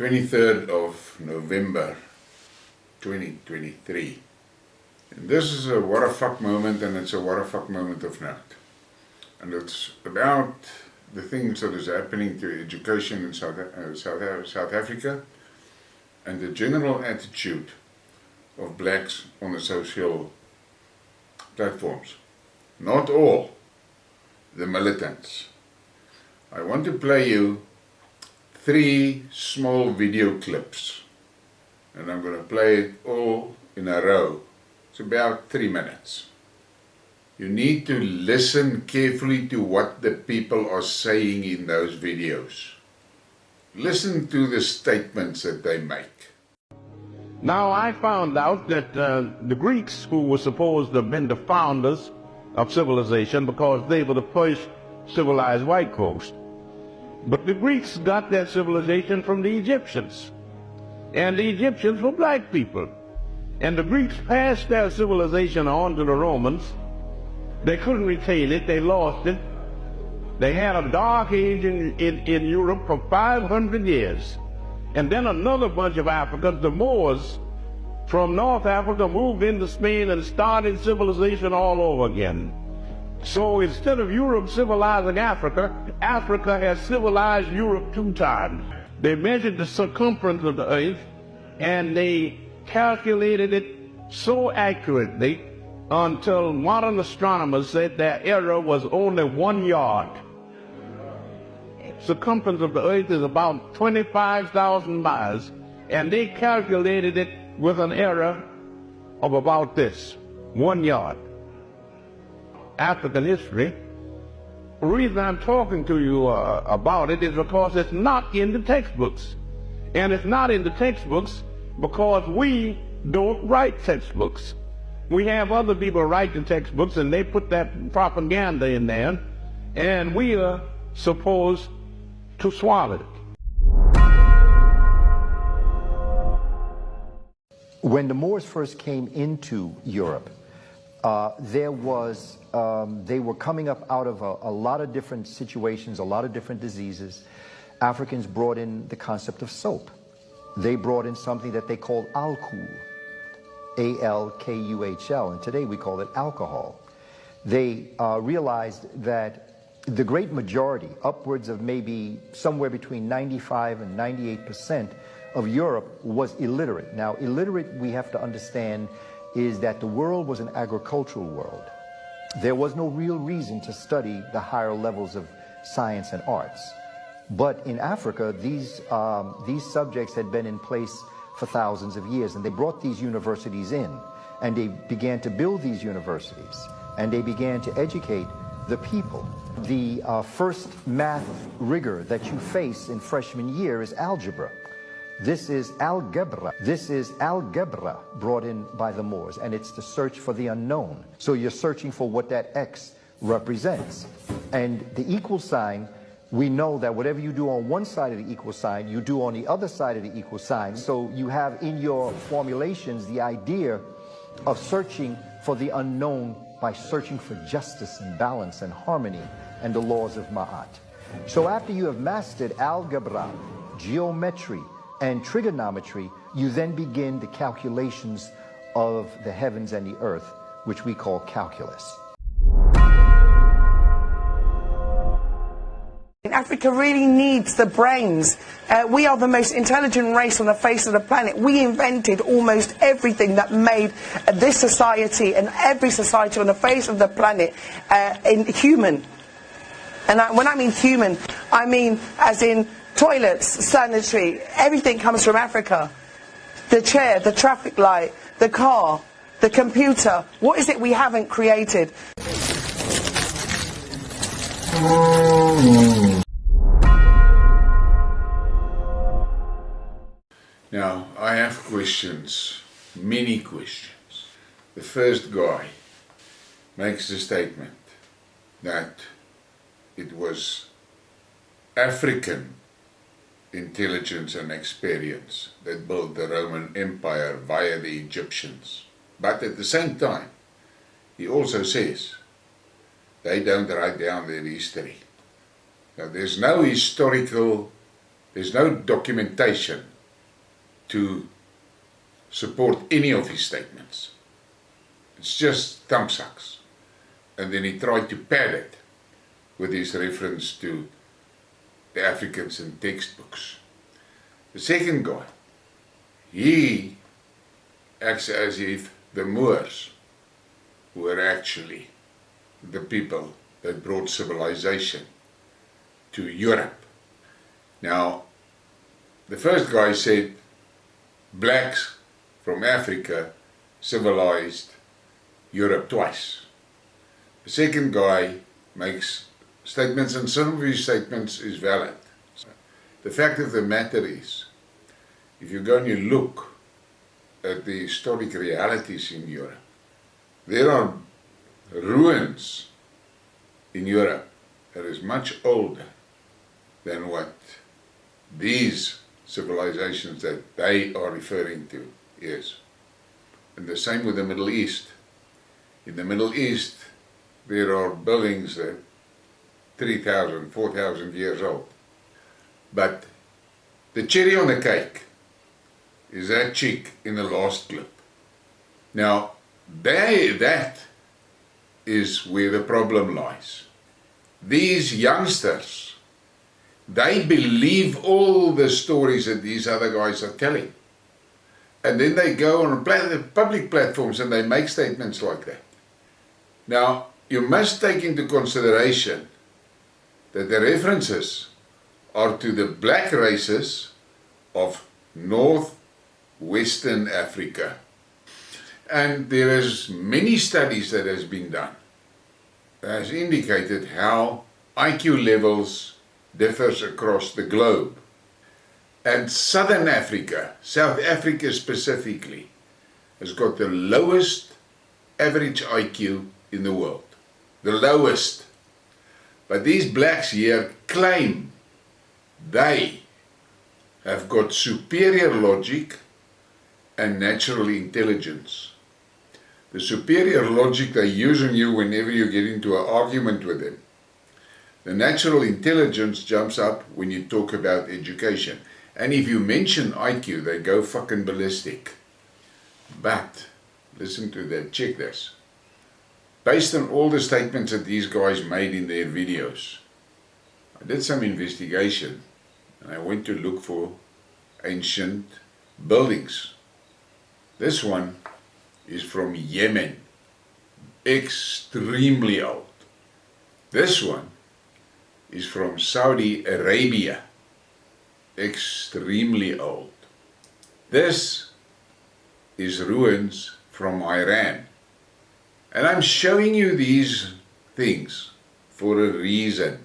23rd of November 2023. And this is a Warrafak moment, and it's a Warrafak moment of note. And it's about the things that is happening to education in South Africa and the general attitude of blacks on the social platforms. Not all the militants. I want to play you 3 small video clips, and I'm going to play it all in a row. It's about 3 minutes. You need to listen carefully to what the people are saying in those videos. Listen to the statements that they make. Now, I found out that the Greeks, who were supposed to have been the founders of civilization because they were the first civilized white folks, but the Greeks got their civilization from the Egyptians, and the Egyptians were black people, and the Greeks passed their civilization on to the Romans. They couldn't retain it, they lost it. They had a dark age in Europe for 500 years. And then another bunch of Africans, the Moors, from North Africa moved into Spain and started civilization all over again. So instead of Europe civilizing Africa, Africa has civilized Europe 2 times. They measured the circumference of the earth and they calculated it so accurately until modern astronomers said their error was only 1 yard. Circumference of the earth is about 25,000 miles, and they calculated it with an error of about this, 1 yard. African history. The reason I'm talking to you about it is because it's not in the textbooks. And it's not in the textbooks because we don't write textbooks. We have other people write the textbooks and they put that propaganda in there, and we are supposed to swallow it. When the Moors first came into Europe, they were coming up out of a lot of different situations, a lot of different diseases. Africans brought in the concept of soap. They brought in something that they called alcohol, A-L-K-U-H-L, and today we call it alcohol. They realized that the great majority, upwards of maybe somewhere between 95 and 98% of Europe was illiterate. Now, illiterate, we have to understand, is that the world was an agricultural world. There was no real reason to study the higher levels of science and arts. But in Africa, these subjects had been in place for thousands of years, and they brought these universities in, and they began to build these universities, and they began to educate the people. The first math rigor that you face in freshman year is algebra. This is algebra. This is algebra brought in by the Moors, and it's the search for the unknown. So you're searching for what that X represents. And the equal sign, we know that whatever you do on one side of the equal sign, you do on the other side of the equal sign. So you have in your formulations the idea of searching for the unknown by searching for justice and balance and harmony and the laws of Ma'at. So after you have mastered algebra, geometry, and trigonometry, you then begin the calculations of the heavens and the earth, which we call calculus. Africa really needs the brains. We are the most intelligent race on the face of the planet. We invented almost everything that made this society and every society on the face of the planet human. And when I mean human, I mean as in toilets, sanitary, everything comes from Africa. The chair, the traffic light, the car, the computer. What is it we haven't created? Now, I have questions, many questions. The first guy makes the statement that it was African intelligence and experience that built the Roman Empire via the Egyptians. But at the same time, he also says they don't write down their history. Now, there's no historical There's no documentation to support any of his statements. It's just thumbsucks. And then he tried to pad it with his reference to the Africans in textbooks. The second guy, he acts as if the Moors were actually the people that brought civilization to Europe. Now, the first guy said blacks from Africa civilized Europe twice. The second guy makes statements, and some of his statements is valid. The fact of the matter is, if you go and you look at the historic realities in Europe, there are ruins in Europe that is much older than what these civilizations that they are referring to is. And the same with the Middle East. In the Middle East, there are buildings that 3,000, 4,000 years old. But the cherry on the cake is that chick in the last clip. Now, that is where the problem lies. These youngsters, they believe all the stories that these other guys are telling. And then they go on public platforms and they make statements like that. Now, you must take into consideration that the references are to the black races of northwestern Africa. And there is many studies that has been done that has indicated how IQ levels differs across the globe. And Southern Africa, South Africa specifically, has got the lowest average IQ in the world. The lowest. But these blacks here claim they have got superior logic and natural intelligence. The superior logic they use on you whenever you get into an argument with them. The natural intelligence jumps up when you talk about education. And if you mention IQ, they go fucking ballistic. But, listen to that, check this. Based on all the statements that these guys made in their videos, I did some investigation and I went to look for ancient buildings. This one is from Yemen, extremely old. This one is from Saudi Arabia, extremely old. This is ruins from Iran. And I'm showing you these things for a reason.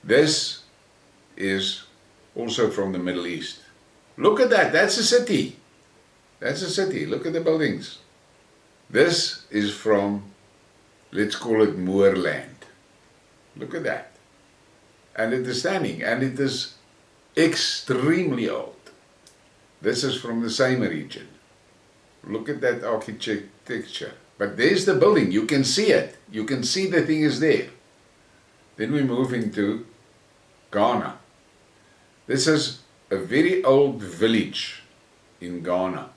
This is also from the Middle East. Look at that, that's a city. That's a city, look at the buildings. This is from, let's call it Moorland. Look at that. And it is standing, and it is extremely old. This is from the same region. Look at that architecture. But there's the building, you can see it. You can see the thing is there. Then we move into Ghana. This is a very old village in Ghana.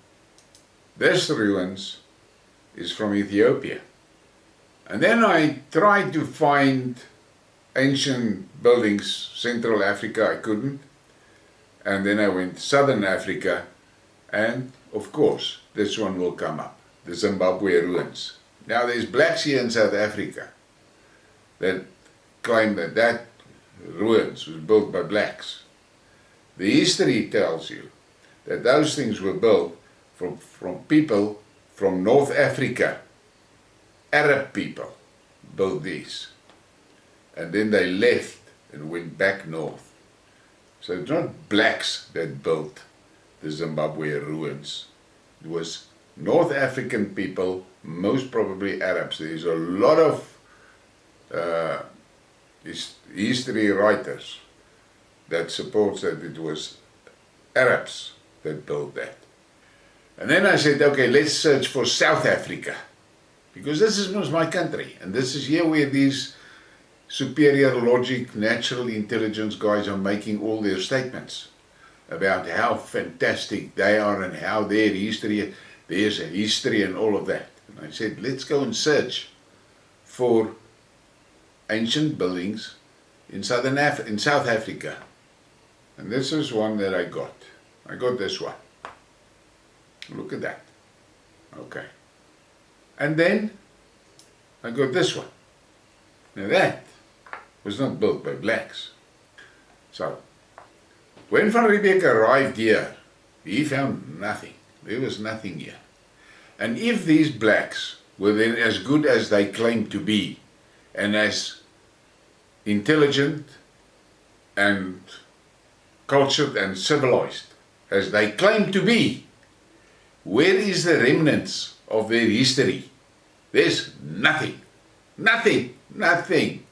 This ruins is from Ethiopia. And then I tried to find ancient buildings, Central Africa, I couldn't. And then I went Southern Africa, and of course, this one will come up, the Zimbabwe ruins. Now there's blacks here in South Africa that claim that that ruins was built by blacks. The history tells you that those things were built from people from North Africa. Arab people built these. And then they left and went back north. So it's not blacks that built the Zimbabwe ruins. It was North African people, most probably Arabs. There's a lot of history writers that supports that it was Arabs that built that. And then I said, okay, let's search for South Africa, because this was my country, and this is here where these superior logic, natural intelligence guys are making all their statements about how fantastic they are and how their history, there's a history and all of that. And I said, let's go and search for ancient buildings in South Africa. And this is one that I got. I got this one. Look at that. Okay. And then I got this one. Now that was not built by blacks. So, when Van Riebeeck arrived here, he found nothing. There was nothing here. And if these blacks were then as good as they claimed to be, and as intelligent and cultured and civilized as they claim to be, where is the remnants of their history? There's nothing. Nothing. Nothing.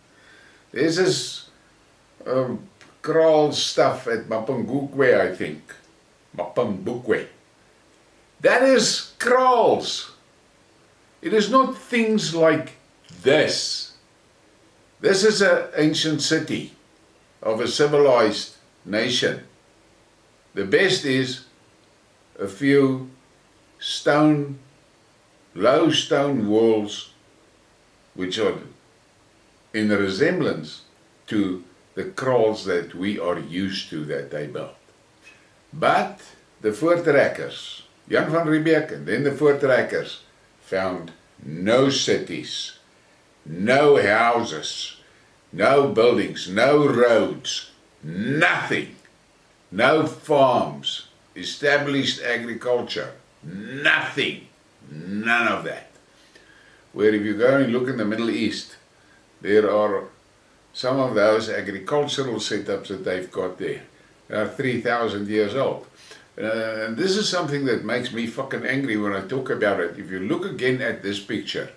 There's this kraal stuff at Mapungukwe, I think. Mapungukwe. That is kraals. It is not things like this. This is an ancient city of a civilized nation. The best is a few low stone walls which are in resemblance to the kraals that we are used to that they built. But the voortrekkers, Jan van Riebeeck and then the voortrekkers, found no cities, no houses, no buildings, no roads, nothing, no farms, established agriculture, nothing, none of that. Where if you go and look in the Middle East, there are some of those agricultural setups that they've got there. They are 3,000 years old. And this is something that makes me fucking angry when I talk about it. If you look again at this picture,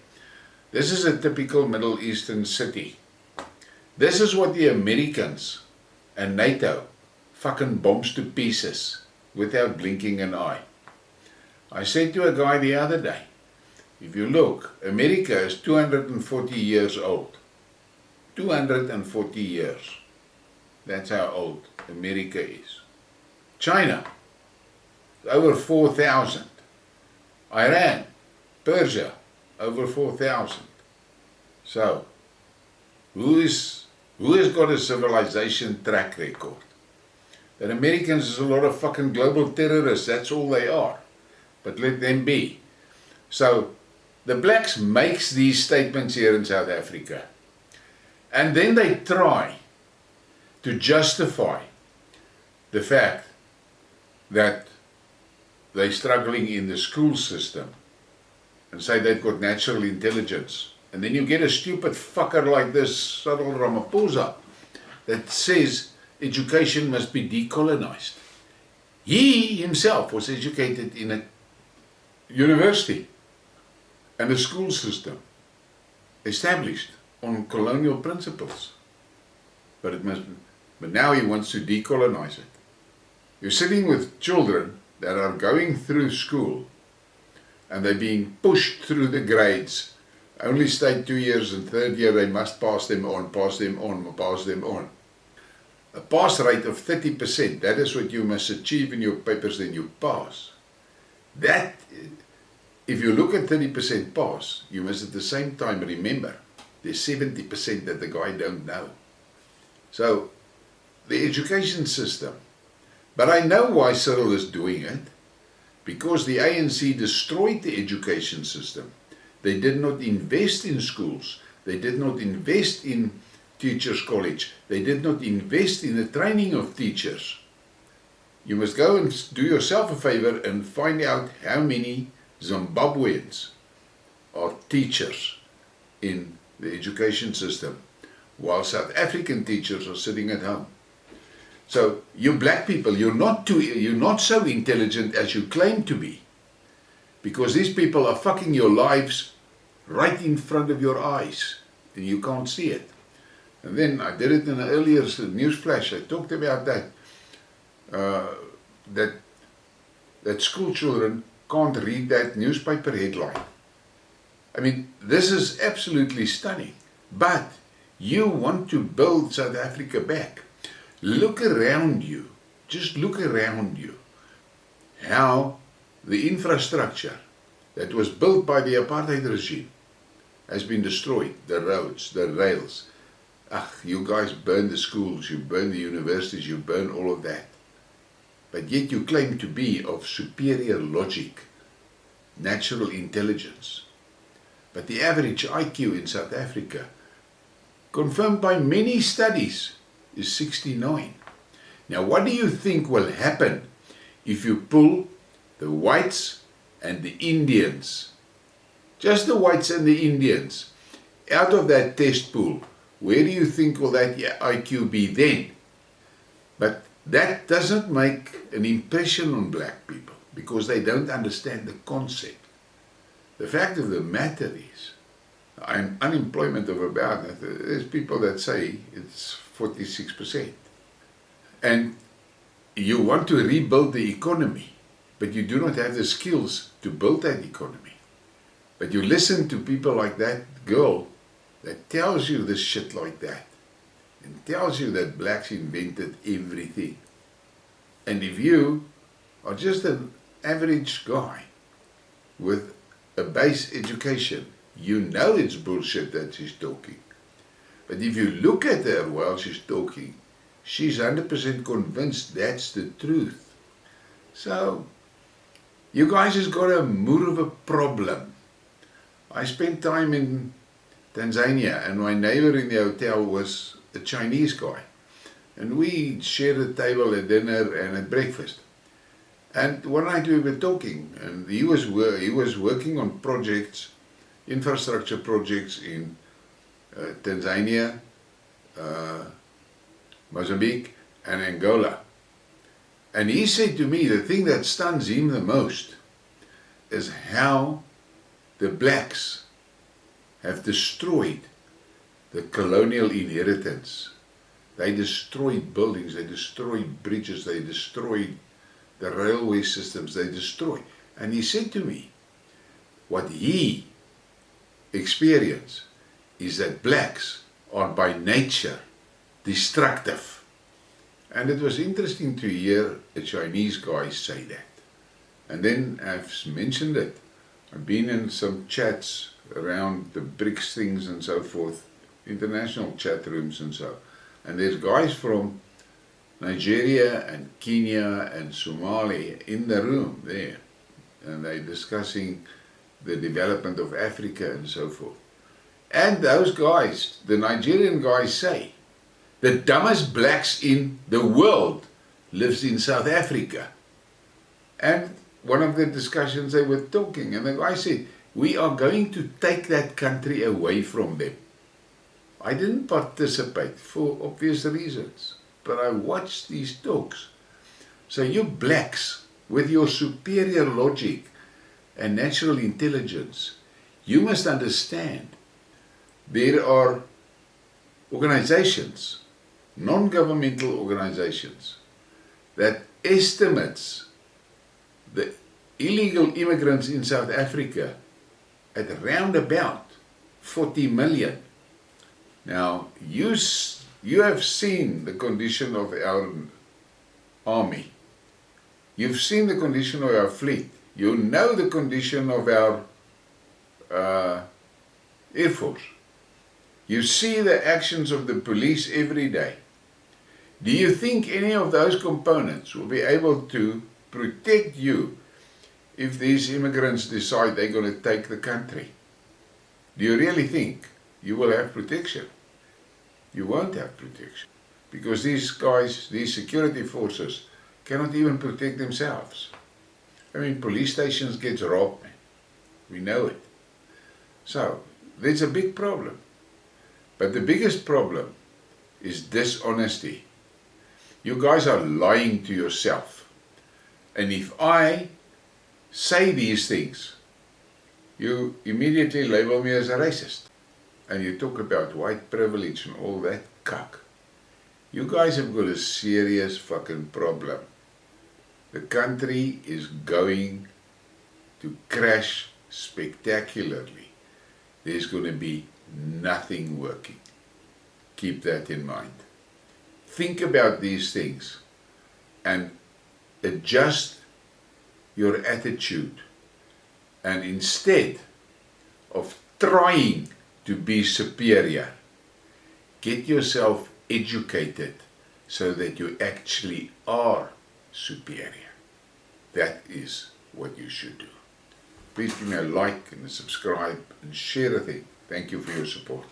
this is a typical Middle Eastern city. This is what the Americans and NATO fucking bombs to pieces without blinking an eye. I said to a guy the other day, if you look, America is 240 years old. 240 years. That's how old America is. China, over 4,000. Iran, Persia, over 4,000. So, who has got a civilization track record? The Americans is a lot of fucking global terrorists, that's all they are. But let them be. So, the blacks makes these statements here in South Africa. And then they try to justify the fact that they're struggling in the school system and say they've got natural intelligence. And then you get a stupid fucker like this, Cyril Ramaphosa, that says education must be decolonized. He himself was educated in a university and a school system established on colonial principles. But now he wants to decolonize it. You're sitting with children that are going through school and they're being pushed through the grades. Only stay 2 years, and third year they must pass them on, pass them on, pass them on. A pass rate of 30%, that is what you must achieve in your papers, then you pass. That, if you look at 30% pass, you must at the same time remember there's 70% that the guy don't know. So, the education system. But I know why Cyril is doing it. Because the ANC destroyed the education system. They did not invest in schools. They did not invest in teachers' college. They did not invest in the training of teachers. You must go and do yourself a favor and find out how many Zimbabweans are teachers in the education system, while South African teachers are sitting at home. So, you black people, you're not so intelligent as you claim to be. Because these people are fucking your lives right in front of your eyes, and you can't see it. And then I did it in an earlier news flash. I talked about that, that school children can't read that newspaper headline. I mean, this is absolutely stunning. But You want to build South Africa back. Look around you. Just look around you. How the infrastructure that was built by the apartheid regime has been destroyed. The roads, the rails. You guys burn the schools, you burn the universities, you burn all of that. But yet you claim to be of superior logic, natural intelligence. But the average IQ in South Africa, confirmed by many studies, is 69. Now what do you think will happen if you pull the whites and the Indians, just the whites and the Indians, out of that test pool? Where do you think will that IQ be then? But that doesn't make an impression on black people because they don't understand the concept. The fact of the matter is, unemployment of about, there's people that say it's 46%. And you want to rebuild the economy, but you do not have the skills to build that economy. But you listen to people like that girl that tells you this shit like that, and tells you that blacks invented everything. And if you are just an average guy with a base education, you know it's bullshit that she's talking. But if you look at her while she's talking, she's 100% convinced that's the truth. So, you guys has got a more of a problem. I spent time in Tanzania, and my neighbor in the hotel was a Chinese guy. And we shared a table at dinner and at breakfast. And one night we were talking, and he was working on projects, infrastructure projects in Tanzania, Mozambique, and Angola. And he said to me, the thing that stuns him the most is how the blacks have destroyed the colonial inheritance. They destroyed buildings, they destroyed bridges, they destroyed the railway systems, they destroyed. And he said to me, what he experienced is that blacks are by nature destructive. And it was interesting to hear a Chinese guy say that. And then I've mentioned it. I've been in some chats around the BRICS things and so forth, international chat rooms and so. And there's guys from Nigeria and Kenya and Somalia in the room there. And they're discussing the development of Africa and so forth. And those guys, the Nigerian guys say, the dumbest blacks in the world lives in South Africa. And one of the discussions they were talking, and the guy said, we are going to take that country away from them. I didn't participate for obvious reasons, but I watched these talks. So you blacks, with your superior logic and natural intelligence, you must understand there are organizations, non-governmental organizations, that estimates the illegal immigrants in South Africa at around about 40 million. Now, you have seen the condition of our army. You've seen the condition of our fleet. You know the condition of our Air Force. You see the actions of the police every day. Do you think any of those components will be able to protect you if these immigrants decide they're going to take the country? Do you really think you will have protection? You won't have protection. Because these guys, these security forces, cannot even protect themselves. I mean, police stations get robbed, man. We know it. So, there's a big problem. But the biggest problem is dishonesty. You guys are lying to yourself. And if I say these things, you immediately label me as a racist. And you talk about white privilege and all that cuck. You guys have got a serious fucking problem. The country is going to crash spectacularly. There's going to be nothing working. keep that in mind. Think about these things and adjust your attitude, and instead of trying to be superior, get yourself educated so that you actually are superior. That is what you should do. Please give me a like and a subscribe and share a thing. Thank you for your support.